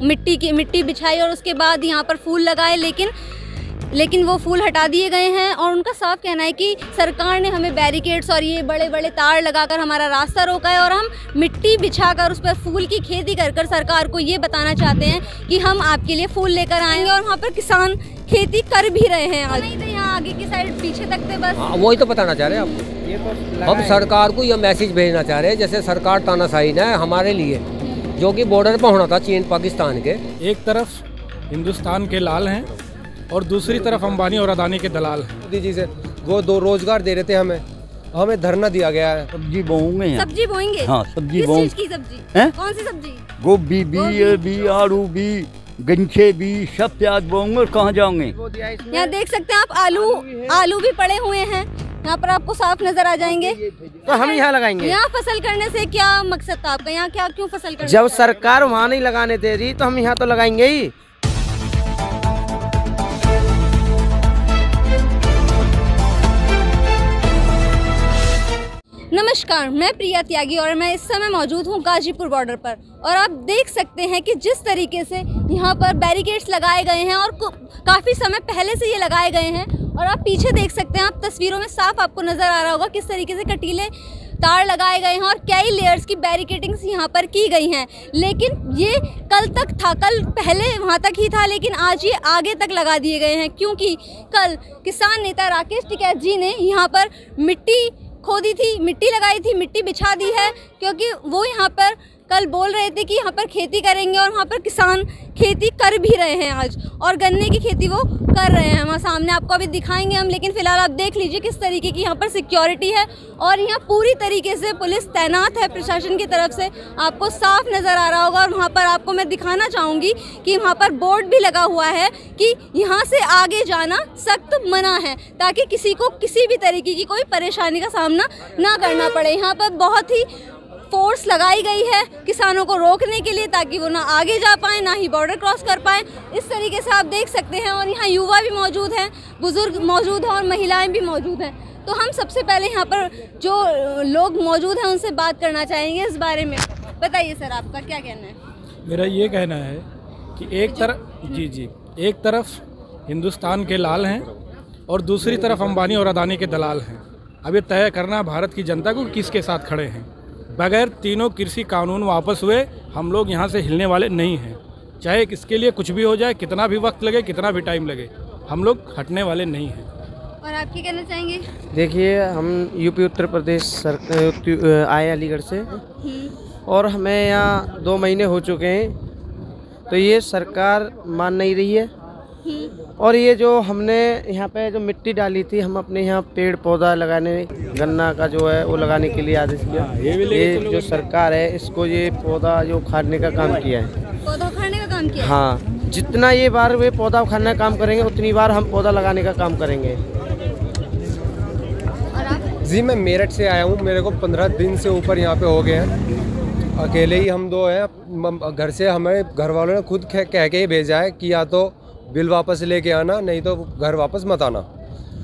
मिट्टी बिछाई और उसके बाद यहाँ पर फूल लगाए, लेकिन वो फूल हटा दिए गए हैं। और उनका साफ कहना है कि सरकार ने हमें बैरिकेड्स और ये बड़े बड़े तार लगाकर हमारा रास्ता रोका है और हम मिट्टी बिछाकर उस पर फूल की खेती कर सरकार को ये बताना चाहते हैं कि हम आपके लिए फूल लेकर आएंगे। और वहाँ पर किसान खेती कर भी रहे हैं। आज नहीं, यहाँ आगे की साइड पीछे तक थे बस। वही तो बताना चाह रहे हैं आपको। ये तो हम सरकार को यह मैसेज भेजना चाह रहे हैं, जैसे सरकार तानाशाही है हमारे लिए, जो कि बॉर्डर पर होना था चीन पाकिस्तान के। एक तरफ हिंदुस्तान के लाल हैं और दूसरी तरफ अंबानी और अदानी के दलाल हैं। मोदी जी से वो 2 रोजगार दे रहे थे, हमें धरना दिया गया है। सब्जी बोएंगे, सब्जी बोएंगे। हाँ, सब्जी किस चीज की सब्जी है? कौन सी सब्जी? गोभी भी, आलू भी, गंछे भी, सब प्याज बोएंगे। कहाँ जाओगे? यहाँ देख सकते हैं आप, आलू भी पड़े हुए हैं यहाँ पर, आपको साफ नजर आ जाएंगे। तो हम यहाँ लगाएंगे। यहाँ फसल करने से क्या मकसद था आपका? यहाँ क्यों फसल करना? जब सरकार वहाँ नहीं लगाने दे रही तो हम यहाँ तो लगाएंगे ही। नमस्कार, मैं प्रिया त्यागी और मैं इस समय मौजूद हूँ गाजीपुर बॉर्डर पर। और आप देख सकते हैं कि जिस तरीके से यहाँ पर बैरिकेड्स लगाए गए हैं और काफ़ी समय पहले से ये लगाए गए हैं। और आप पीछे देख सकते हैं, आप तस्वीरों में साफ आपको नज़र आ रहा होगा किस तरीके से कटीले तार लगाए गए हैं और कई लेयर्स की बैरिकेडिंग्स यहाँ पर की गई हैं। लेकिन ये कल तक था, कल पहले वहाँ तक ही था, लेकिन आज ये आगे तक लगा दिए गए हैं, क्योंकि कल किसान नेता राकेश टिकैत जी ने यहाँ पर मिट्टी खोदी थी, मिट्टी लगाई थी, मिट्टी बिछा दी है, क्योंकि वो यहाँ पर कल बोल रहे थे कि यहाँ पर खेती करेंगे। और वहाँ पर किसान खेती कर भी रहे हैं आज, और गन्ने की खेती वो कर रहे हैं। वहाँ सामने आपको अभी दिखाएंगे हम, लेकिन फिलहाल आप देख लीजिए किस तरीके की यहाँ पर सिक्योरिटी है। और यहाँ पूरी तरीके से पुलिस तैनात है प्रशासन की तरफ से, आपको साफ नज़र आ रहा होगा। और वहाँ पर आपको मैं दिखाना चाहूँगी कि वहाँ पर बोर्ड भी लगा हुआ है कि यहाँ से आगे जाना सख्त मना है, ताकि किसी को किसी भी तरीके की कोई परेशानी का सामना ना करना पड़े। यहाँ पर बहुत ही फोर्स लगाई गई है किसानों को रोकने के लिए, ताकि वो ना आगे जा पाएँ, ना ही बॉर्डर क्रॉस कर पाएँ। इस तरीके से आप देख सकते हैं। और यहाँ युवा भी मौजूद हैं, बुजुर्ग मौजूद हैं और महिलाएं भी मौजूद हैं। तो हम सबसे पहले यहाँ पर जो लोग मौजूद हैं उनसे बात करना चाहेंगे इस बारे में। बताइए सर, आपका क्या कहना है? मेरा ये कहना है कि एक तरफ हिंदुस्तान के लाल हैं और दूसरी तरफ अंबानी और अदानी के दलाल हैं। अब ये तय करना भारत की जनता को किसके साथ खड़े हैं। बगैर तीनों कृषि कानून वापस हुए हम लोग यहाँ से हिलने वाले नहीं हैं। चाहे इसके लिए कुछ भी हो जाए, कितना भी वक्त लगे, कितना भी टाइम लगे, हम लोग हटने वाले नहीं हैं। और आप क्या कहना चाहेंगे? देखिए, हम यूपी उत्तर प्रदेश आए अलीगढ़ से, और हमें यहाँ 2 महीने हो चुके हैं। तो ये सरकार मान नहीं रही है। और ये जो हमने यहाँ पे जो मिट्टी डाली थी, हम अपने यहाँ पेड़ पौधा लगाने, गन्ना का जो है वो लगाने के लिए आदेश किया। ये जो सरकार है, इसको ये पौधा जो उखाड़ने का काम किया है। पौधा उखाड़ने का काम किया है? हाँ, जितना ये बार वे पौधा उखाड़ने का काम करेंगे, उतनी बार हम पौधा लगाने का काम करेंगे। और आप? जी, मैं मेरठ से आया हूँ। मेरे को 15 दिन से ऊपर यहाँ पे हो गए हैं। अकेले ही हम 2 हैं। घर से हमें घर वालों ने खुद कह के ही भेजा है कि या तो बिल वापस लेके आना, नहीं तो घर वापस मत आना।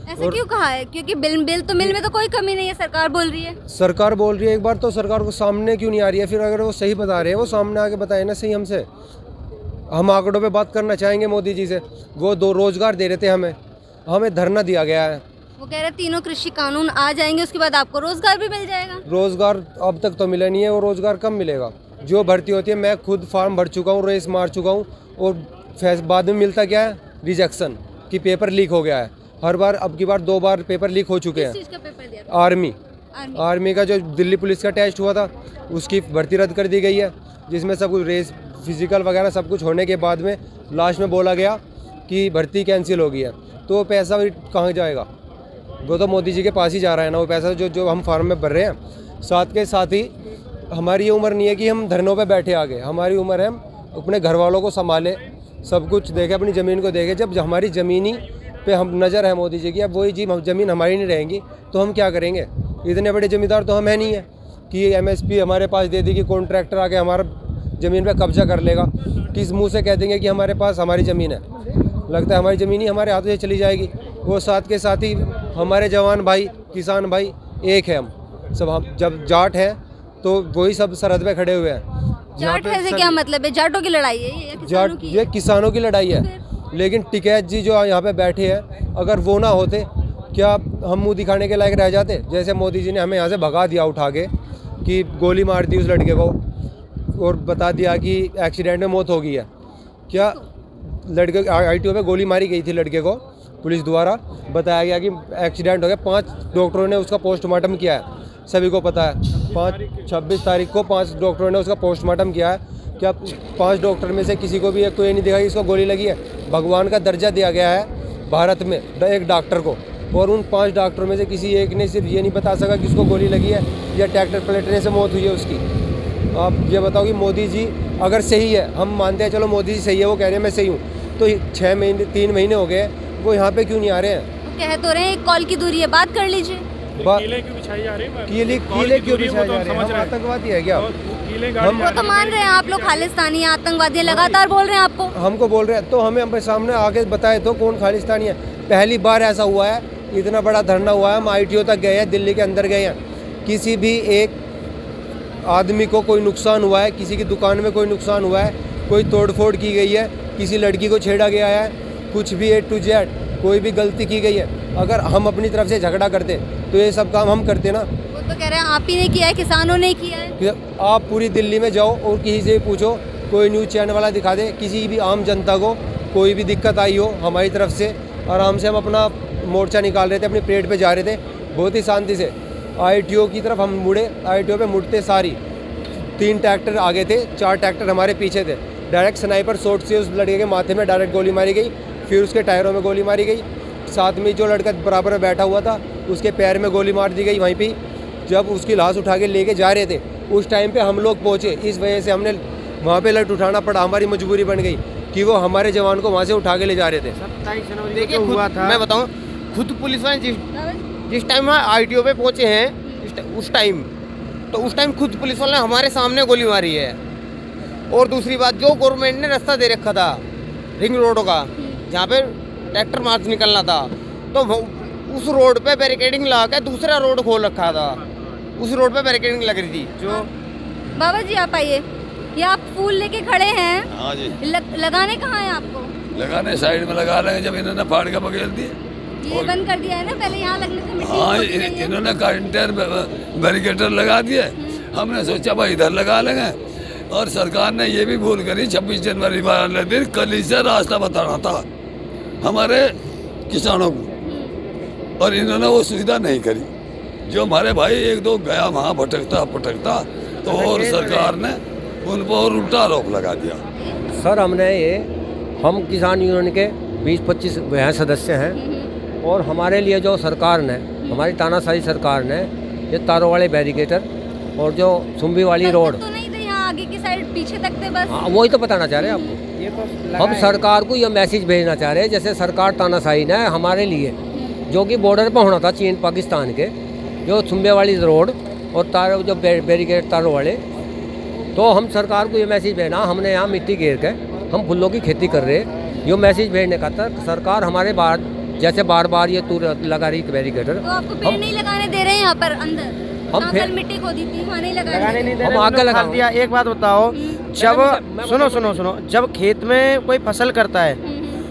ऐसा क्यों कहा है? क्योंकि बिल तो मिल में तो कोई कमी नहीं है, सरकार बोल रही है। सरकार बोल रही है, एक बार तो सरकार को सामने क्यों नहीं आ रही है? फिर अगर वो सही बता रहे हैं, वो सामने आके बताए ना सही हमसे। हम आंकड़ों पे बात करना चाहेंगे मोदी जी से। वो 2 रोजगार दे रहे थे, हमें धरना दिया गया है। वो कह रहे तीनों कृषि कानून आ जाएंगे, उसके बाद आपको रोजगार भी मिल जाएगा। रोजगार अब तक तो मिला नहीं है। वो रोजगार कब मिलेगा? जो भर्ती होती है, मैं खुद फॉर्म भर चुका हूँ, रेस मार चुका हूँ, और बाद में मिलता क्या है? रिजेक्शन कि पेपर लीक हो गया है। हर बार, अब की बार 2 बार पेपर लीक हो चुके हैं। किस चीज़ का पेपर दिया? आर्मी का जो दिल्ली पुलिस का टेस्ट हुआ था, उसकी भर्ती रद्द कर दी गई है, जिसमें सब कुछ रेस फिजिकल वगैरह सब कुछ होने के बाद में लास्ट में बोला गया कि भर्ती कैंसिल हो गई है। तो पैसा कहाँ जाएगा? वो तो मोदी जी के पास ही जा रहा है ना वो पैसा, जो हम फार्म में भर रहे हैं। साथ के साथ ही हमारी ये उम्र नहीं है कि हम धरनों पे बैठे आगे। हमारी उम्र है हम अपने घर वालों को संभाले, सब कुछ देखे, अपनी ज़मीन को देखे। जब हमारी ज़मीनी पे हम नज़र है मोदी जी की, अब वही जी ज़मीन हमारी नहीं रहेंगी तो हम क्या करेंगे? इतने बड़े ज़मींदार तो हम है नहीं है कि MSP हमारे पास दे दी कि कॉन्ट्रैक्टर आके हमारा ज़मीन पे कब्जा कर लेगा। किस मुंह से कह देंगे कि हमारे पास हमारी ज़मीन है? लगता है हमारी ज़मीन ही हमारे हाथों से चली जाएगी। वो साथ के साथ ही हमारे जवान भाई, किसान भाई एक है। हम सब, हम जब जाट हैं तो वही सब सरहद पे खड़े हुए हैं। जाट है से क्या मतलब है? जाटों की लड़ाई है ये या किसानों की? ये किसानों की लड़ाई है। लेकिन टिकैत जी जो यहाँ पे बैठे हैं, अगर वो ना होते क्या हम मुंह दिखाने के लायक रह जाते? जैसे मोदी जी ने हमें यहाँ से भगा दिया उठा के, कि गोली मार दी उस लड़के को और बता दिया कि एक्सीडेंट में मौत हो गई है। क्या लड़के ITO पे गोली मारी गई थी लड़के को, पुलिस द्वारा बताया गया कि एक्सीडेंट हो गया। 5 डॉक्टरों ने उसका पोस्टमार्टम किया है, सभी को पता है। 26 तारीख को 5 डॉक्टरों ने उसका पोस्टमार्टम किया है। क्या 5 डॉक्टर में से किसी को भी कोई नहीं देखा कि इसको गोली लगी है? भगवान का दर्जा दिया गया है भारत में एक डॉक्टर को, और उन 5 डॉक्टरों में से किसी एक ने सिर्फ ये नहीं बता सका कि उसको गोली लगी है या ट्रैक्टर पलटने से मौत हुई है उसकी। आप ये बताओ कि मोदी जी अगर सही है, हम मानते हैं चलो मोदी जी सही है, वो कह रहे हैं मैं सही हूँ, तो 3 महीने हो गए वो यहाँ पे क्यों नहीं आ रहे हैं? वो कह तो रहे हैं 1 कॉल की दूरी है, बात कर लीजिए। कीले क्यों बिछाई जा रही है? कीले क्यों बिछाए जा रहे हैं? हम आतंकवादी है क्या? वो तो मान रहे हैं आप लोग खालिस्तानी हैं, आतंकवादी हैं, लगातार बोल रहे हैं आपको। हमको बोल रहे हैं तो हमें अपने सामने आगे बताए तो कौन खालिस्तानी है। पहली बार ऐसा हुआ है, इतना बड़ा धरना हुआ है, हम ITO तक गए हैं, दिल्ली के अंदर गए हैं, किसी भी एक आदमी को कोई नुकसान हुआ है, किसी की दुकान में कोई नुकसान हुआ है, कोई तोड़फोड़ की गई है, किसी लड़की को छेड़ा गया है, कुछ भी A to Z कोई भी गलती की गई है। अगर हम अपनी तरफ से झगड़ा करते तो ये सब काम हम करते ना। वो तो कह रहे हैं आप ही ने किया है, किसानों ने किया है। आप पूरी दिल्ली में जाओ और किसी से पूछो, कोई न्यूज़ चैनल वाला दिखा दे किसी भी आम जनता को कोई भी दिक्कत आई हो हमारी तरफ से। आराम से हम अपना मोर्चा निकाल रहे थे, अपनी परेड पे जा रहे थे बहुत ही शांति से। ITO की तरफ हम मुड़े, ITO पे मुड़ते सारी 3 ट्रैक्टर आगे थे, 4 ट्रैक्टर हमारे पीछे थे। डायरेक्ट स्नाइपर शॉट से उस लड़के के माथे में डायरेक्ट गोली मारी गई, फिर उसके टायरों में गोली मारी गई। साथ में जो लड़का बराबर में बैठा हुआ था उसके पैर में गोली मार दी गई वहीं पे। जब उसकी लाश उठा के लेके जा रहे थे उस टाइम पे हम लोग पहुँचे, इस वजह से हमने वहाँ पे लट उठाना पड़ा, हमारी मजबूरी बन गई कि वो हमारे जवान को वहाँ से उठा के ले जा रहे थे। 27 जनवरी को हुआ था। मैं बताऊँ, खुद पुलिस वाले जिस टाइम ITO पे पहुँचे हैं उस टाइम खुद पुलिस वाले ने हमारे सामने गोली मारी है। और दूसरी बात, जो गवर्नमेंट ने रास्ता दे रखा था रिंग रोड का, जहाँ पे ट्रैक्टर मार्च निकलना था, तो उस रोड पे बैरिकेडिंग लगा के दूसरा रोड खोल रखा था, उस रोड पे बैरिकेडिंग लग रही थी। जो बाबा जी आप आइए, ये आप फूल लेके खड़े हैं। हाँ जी। लगाने कहाँ है आपको? लगाने साइड में लगा रहे हैं, जब इन्होंने फाड़ के बगेल दिए। ये बंद कर दिया है ना, पहले यहाँ लगने से मिट्टी हाँ, होती रही है। इन्होंने कंटेनर बैरिकेटर लगा दिए। हमने सोचा भाई इधर लगा लेंगे, और सरकार ने ये भी भूल करी 26 जनवरी वाले दिन कल से रास्ता बताना था हमारे किसानों को, और इन्होंने वो सुविधा नहीं करी। जो हमारे भाई 1-2 गया वहाँ भटकता तो और सरकार ने उन पर उल्टा आरोप लगा दिया। सर हम किसान यूनियन के 20-25 यहाँ सदस्य हैं, और हमारे लिए जो सरकार ने, हमारी तानाशाही सरकार ने ये तारों वाले बैरिकेटर और जो सुम्बी वाली रोड, तो नहीं थे यहाँ आगे की साइड, पीछे तक थे बस। हाँ, वही तो बताना चाह रहे हैं आपको। ये तो हम सरकार को ये मैसेज भेजना चाह रहे हैं, जैसे सरकार तानाशाही ने हमारे लिए, जो कि बॉर्डर पर होना था चीन पाकिस्तान के, जो सुम्बे वाली रोड और तार जो बैरिकेड तारों वाले, तो हम सरकार को ये मैसेज भेजना, हमने यहाँ मिट्टी घेर के हम फूलों की खेती कर रहे हैं, ये मैसेज भेजने का था। सरकार हमारे जैसे बार बार ये लगा रही बैरिकेटर, तो आपको पेड़ नहीं लगाने दे रहे हैं यहाँ पर अंदर? हम फिर मिट्टी खोदी थी, वहाँ नहीं लगाने नहीं दे हम रहे, आगे लगा दिया। एक बात बताओ, जब सुनो, जब खेत में कोई फसल करता है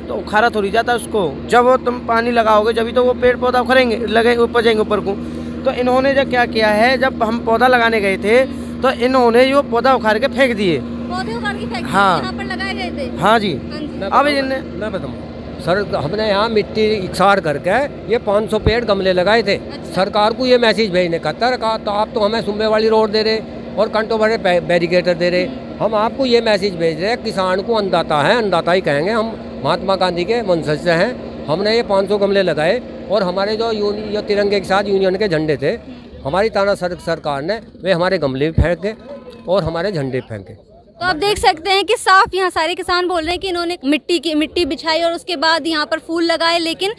तो उखाड़ा थोड़ी जाता है उसको। जब वो तुम पानी लगाओगे जब तो वो पेड़ पौधा उखड़ेंगे, लगे ऊपर जाएंगे ऊपर को। तो इन्होंने जब क्या किया है, जब हम पौधा लगाने गए थे तो इन्होंने वो पौधा उखाड़ के फेंक दिए। पौधे उखाड़ के फेंक दिए? हाँ। यहाँ पर लगाए गए थे? हाँ जी। अब मैं बताऊँ सर, हमने यहाँ मिट्टी इकसार करके ये 500 पेड़ गमले लगाए थे। सरकार को ये मैसेज भेजने का था, तो आप तो हमें सुम्बे वाली रोड दे रहे और कंटो भरे बैरिकेटर दे रहे। हम आपको ये मैसेज भेज रहे हैं, किसान को अन्नदाता है, अन्नदाता ही कहेंगे हम, महात्मा गांधी के वंशज से हैं। हमने ये 500 गमले लगाए, और हमारे जो ये तिरंगे के साथ यूनियन के झंडे थे, हमारी सरकार ने वे हमारे गमले भी फेंके और हमारे झंडे फेंके। तो आप देख सकते हैं कि साफ यहाँ सारे किसान बोल रहे हैं कि इन्होंने मिट्टी बिछाई और उसके बाद यहाँ पर फूल लगाए, लेकिन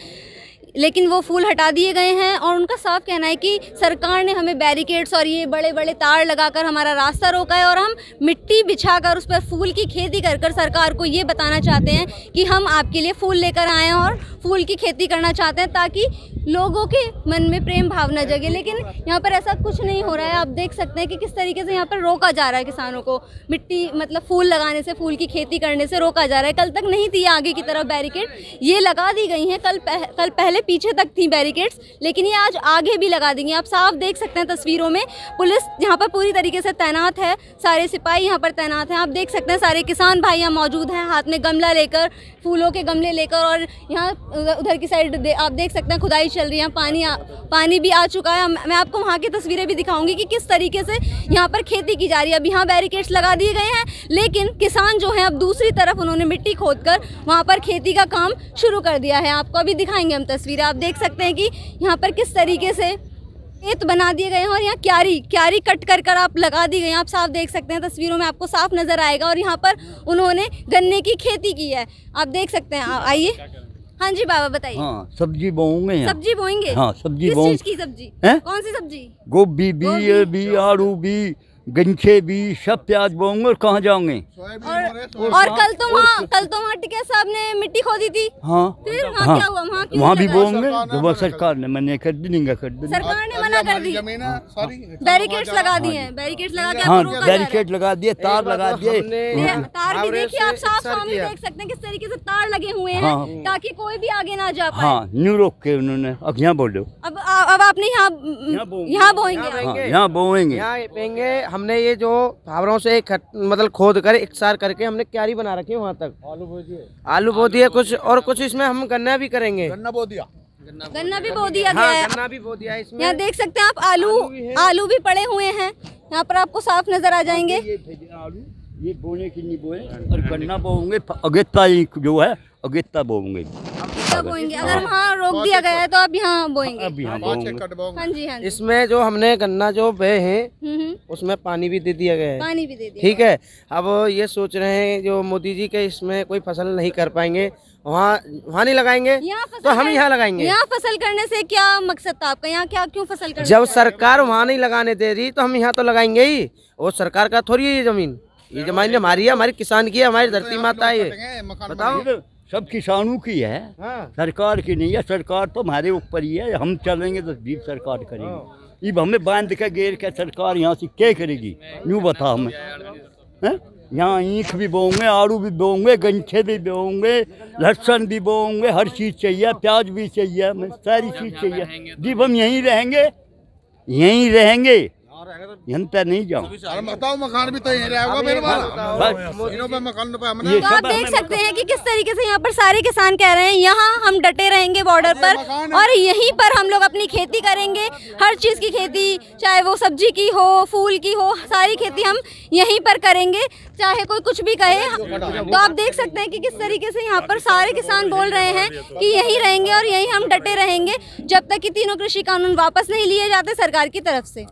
लेकिन वो फूल हटा दिए गए हैं और उनका साफ कहना है कि सरकार ने हमें बैरिकेड्स और ये बड़े बड़े तार लगाकर हमारा रास्ता रोका है और हम मिट्टी बिछाकर उस पर फूल की खेती कर सरकार को ये बताना चाहते हैं कि हम आपके लिए फूल लेकर आए हैं और फूल की खेती करना चाहते हैं ताकि लोगों के मन में प्रेम भावना जगे। लेकिन यहाँ पर ऐसा कुछ नहीं हो रहा है। आप देख सकते हैं कि किस तरीके से यहाँ पर रोका जा रहा है किसानों को, मिट्टी मतलब फूल लगाने से, फूल की खेती करने से रोका जा रहा है। कल तक नहीं थी आगे की तरफ बैरिकेड, ये लगा दी गई हैं। कल पहले पीछे तक थी बैरिकेड्स, लेकिन ये आज आगे भी लगा देंगे। आप साफ देख सकते हैं तस्वीरों में, पुलिस यहाँ पर पूरी तरीके से तैनात है, सारे सिपाही यहाँ पर तैनात हैं। आप देख सकते हैं सारे किसान भाई यहाँ मौजूद हैं, हाथ में गमला लेकर, फूलों के गमले लेकर। और यहाँ उधर की साइड आप देख सकते हैं खुदाई चल रही है, पानी भी आ चुका है। मैं आपको वहाँ की तस्वीरें भी दिखाऊंगी कि किस तरीके से यहाँ पर खेती की जा रही है। अब यहाँ बैरिकेड्स लगा दिए गए हैं, लेकिन किसान जो हैं अब दूसरी तरफ उन्होंने मिट्टी खोदकर वहाँ पर खेती का काम शुरू कर दिया है। आपको अभी दिखाएंगे हम तस्वीरें। आप देख सकते हैं कि यहाँ पर किस तरीके से खेत बना दिए गए हैं और यहाँ क्यारी कट कर आप लगा दी गई हैं। आप साफ देख सकते हैं तस्वीरों में, आपको साफ नजर आएगा। और यहाँ पर उन्होंने गन्ने की खेती की है, आप देख सकते हैं। आइए, हाँ जी बाबा बताइए। हाँ, सब्जी बोएंगे। सब्जी बोएंगे? हाँ, सब्जी किस चीज की सब्जी है? कौन सी सब्जी? गोभी भी, आलू भी, गंछे भी, सब प्याज बोएंगे। और कहाँ जाओगे? और कल तो वहाँ टिकैत साहब ने मिट्टी खोदी थी। हाँ, फिर वहाँ क्या हुआ? वहाँ भी बोएंगे। जो सरकार ने मना कर दी, सरकार ने मना कर दी, बैरिकेड्स लगा दिए हैं, बैरिकेड्स लगा के हाँ, बैरिकेड लगा दिए, तार लगा दिए। तार भी देखिए, आप साफ सामने देख सकते हैं किस तरीके से तार लगे हुए हैं ताकि कोई भी आगे ना जा पाए। हाँ, न्यू रोक के उन्होंने। अब यहाँ बोलो, अब आपने यहाँ बोएंगे, यहाँ बोएंगे। हमने ये जो फावरों से मतलब खोद कर इकसार करके हमने क्यारी बना रखी है वहाँ तक। आलू बो दिए कुछ, और कुछ इसमें हम गन्ना भी करेंगे। गन्ना भी बो दिया गया है। गन्ना भी बो दिया इसमें। यहाँ देख सकते हैं आप, आलू भी पड़े हुए हैं यहाँ पर, आपको साफ नजर आ जाएंगे। ये बोने की नहीं बोए, और गन्ना बोएंगे। अगेता जो है अगेता बोएंगे। अगर वहाँ रोक दिया गया है तो आप यहाँ बोएंगे। हाँ जी, हाँ। इसमें जो हमने गन्ना जो बे हैं उसमें पानी भी दे दिया गया है, पानी भी दे दिया। ठीक है। अब ये सोच रहे हैं जो मोदी जी के इसमें कोई फसल नहीं कर पाएंगे, वहाँ नहीं लगाएंगे तो हम यहाँ लगाएंगे। यहाँ फसल करने से क्या मकसद था आपका? यहाँ क्या क्यों फसल करना? जब सरकार वहाँ नहीं लगाने दे रही तो हम यहाँ तो लगाएंगे ही। वो सरकार का थोड़ी है ये जमीन हमारी है, हमारी किसान की है, हमारी धरती माता है। ये बताओ, सब किसानों की है। हाँ। सरकार की नहीं है। सरकार तो हमारे ऊपर ही है, हम चलेंगे तो भी सरकार करेगी। अब हमें बांध के घेर के सरकार यहाँ से क्या करेगी? यूँ बता हमें। यहाँ ईख भी बोएंगे, आलू भी बोएंगे, गंछे भी बोएंगे, लहसुन भी बोएंगे, हर चीज़ चाहिए, प्याज भी चाहिए, हमें सारी चीज़ चाहिए। जी हम यहीं रहेंगे, यहाँ पे नहीं जाऊँ। बताओ, मकान भी तो यहीं रहेगा मेरे मकान पे। तो आप देख सकते हैं कि किस तरीके से यहाँ पर सारे किसान कह रहे हैं यहाँ हम डटे रहेंगे बॉर्डर पर और यहीं पर हम लोग अपनी खेती करेंगे। हर चीज़ की खेती, चाहे वो सब्जी की हो, फूल की हो, सारी खेती हम यहीं पर करेंगे, चाहे कोई कुछ भी कहे। तो आप देख सकते हैं कि किस तरीके से यहाँ पर सारे किसान बोल रहे हैं कि यहीं रहेंगे और यहीं हम डटे रहेंगे जब तक कि तीनों कृषि कानून वापस नहीं लिए जाते सरकार की तरफ से।